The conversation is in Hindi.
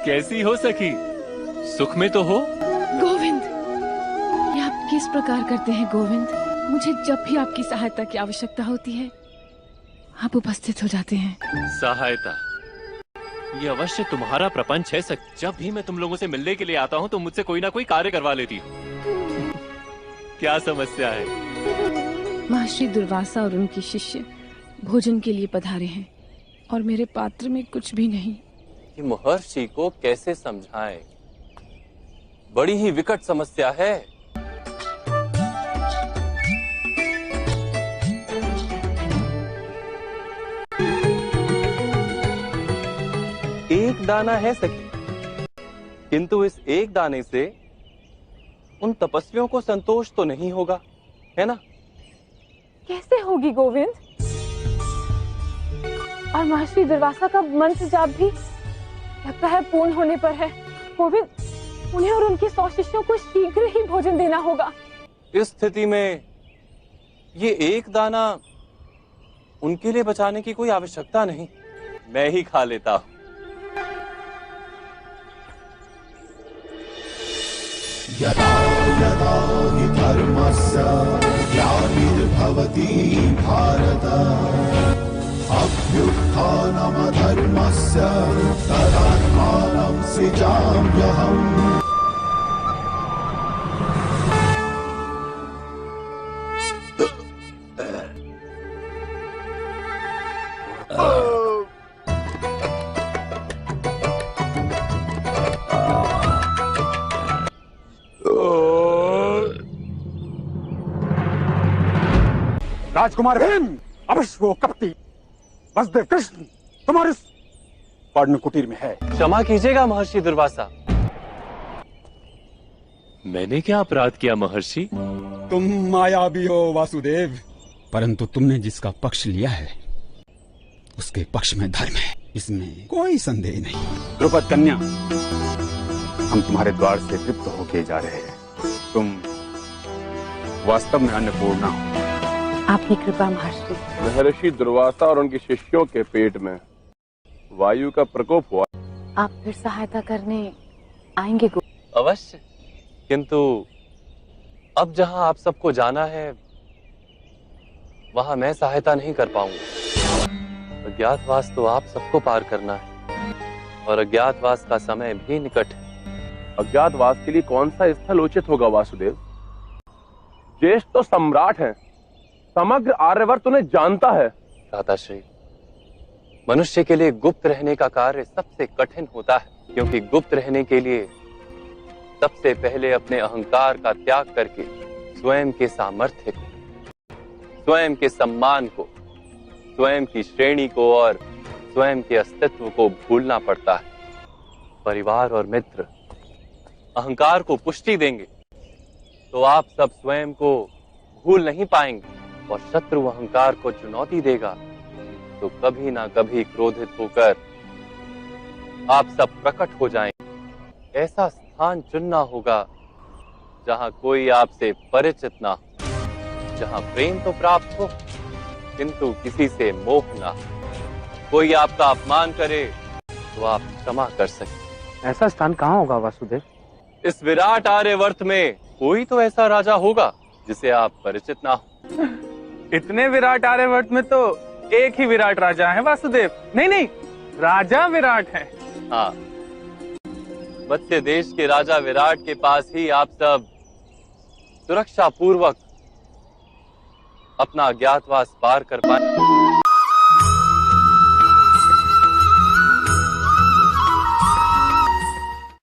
कैसी हो सखी? सुख में तो हो? गोविंद, ये आप किस प्रकार करते हैं गोविंद? मुझे जब भी आपकी सहायता की आवश्यकता होती है आप उपस्थित हो जाते हैं। सहायता? ये अवश्य तुम्हारा प्रपंच है सखी। जब भी मैं तुम लोगों से मिलने के लिए आता हूँ तो मुझसे कोई ना कोई कार्य करवा लेती हो। क्या समस्या है? महर्षि दुर्वासा और उनके शिष्य भोजन के लिए पधारे हैं और मेरे पात्र में कुछ भी नहीं। ये महर्षि को कैसे समझाएं? बड़ी ही विकट समस्या है। एक दाना है सखी, किंतु इस एक दाने से उन तपस्वियों को संतोष तो नहीं होगा, है ना? कैसे होगी गोविंद? और महर्षि दुर्वासा का मंत्र जाप भी लगता है पूर्ण होने पर है। गोविंद, उन्हें और उनके 100 शिष्यों को शीघ्र ही भोजन देना होगा। इस स्थिति में ये एक दाना उनके लिए बचाने की कोई आवश्यकता नहीं, मैं ही खा लेता हूं। यदा यदा हि धर्मस्य ग्लानिर्भवति भारत अभ्युत्थानमधर्मस्य तदात्मानं सृजाम्यहम्। राजकुमार भीम, अवश्य वो कपटी वसुदेव कृष्ण तुम्हारे पर्ण कुटीर में है। क्षमा कीजिएगा महर्षि दुर्वासा। मैंने क्या अपराध किया महर्षि? तुम मायावी हो वासुदेव, परंतु तुमने जिसका पक्ष लिया है उसके पक्ष में धर्म है, इसमें कोई संदेह नहीं। द्रुपद कन्या, हम तुम्हारे द्वार से तृप्त होके जा रहे हैं। तुम वास्तव में अन्नपूर्णा हो। आपकी कृपा महर्षि। महर्षि दुर्वासा और उनके शिष्यों के पेट में वायु का प्रकोप हुआ। आप फिर सहायता करने आएंगे? अवश्य, किंतु अब जहां आप सबको जाना है वहां मैं सहायता नहीं कर पाऊंगा। अज्ञातवास तो आप सबको पार करना है और अज्ञातवास का समय भी निकट है। अज्ञातवास के लिए कौन सा स्थल उचित होगा वासुदेव? ज्येष्ठ तो सम्राट है, समग्र आर्यवर्त उन्हें जानता है। भ्राताश्री, मनुष्य के लिए गुप्त रहने का कार्य सबसे कठिन होता है, क्योंकि गुप्त रहने के लिए सबसे पहले अपने अहंकार का त्याग करके स्वयं के सामर्थ्य को, स्वयं के सम्मान को, स्वयं की श्रेणी को और स्वयं के अस्तित्व को भूलना पड़ता है। परिवार और मित्र अहंकार को पुष्टि देंगे तो आप सब स्वयं को भूल नहीं पाएंगे, और शत्रु अहंकार को चुनौती देगा तो कभी ना कभी क्रोधित होकर आप सब प्रकट हो जाएंगे। ऐसा स्थान चुनना होगा जहां कोई आपसे परिचित ना हो, जहां प्रेम तो प्राप्त हो किंतु किसी से मोह ना हो। कोई आपका अपमान करे तो आप क्षमा कर सके। ऐसा स्थान कहाँ होगा वासुदेव? इस विराट आर्यवर्त में कोई तो ऐसा राजा होगा जिसे आप परिचित ना हो। इतने विराट आर्यवर्त में तो एक ही विराट राजा है वासुदेव। नहीं, राजा विराट है। हाँ, मत्स्य देश के राजा विराट के पास ही आप सब सुरक्षा पूर्वक अपना अज्ञातवास पार कर पाए।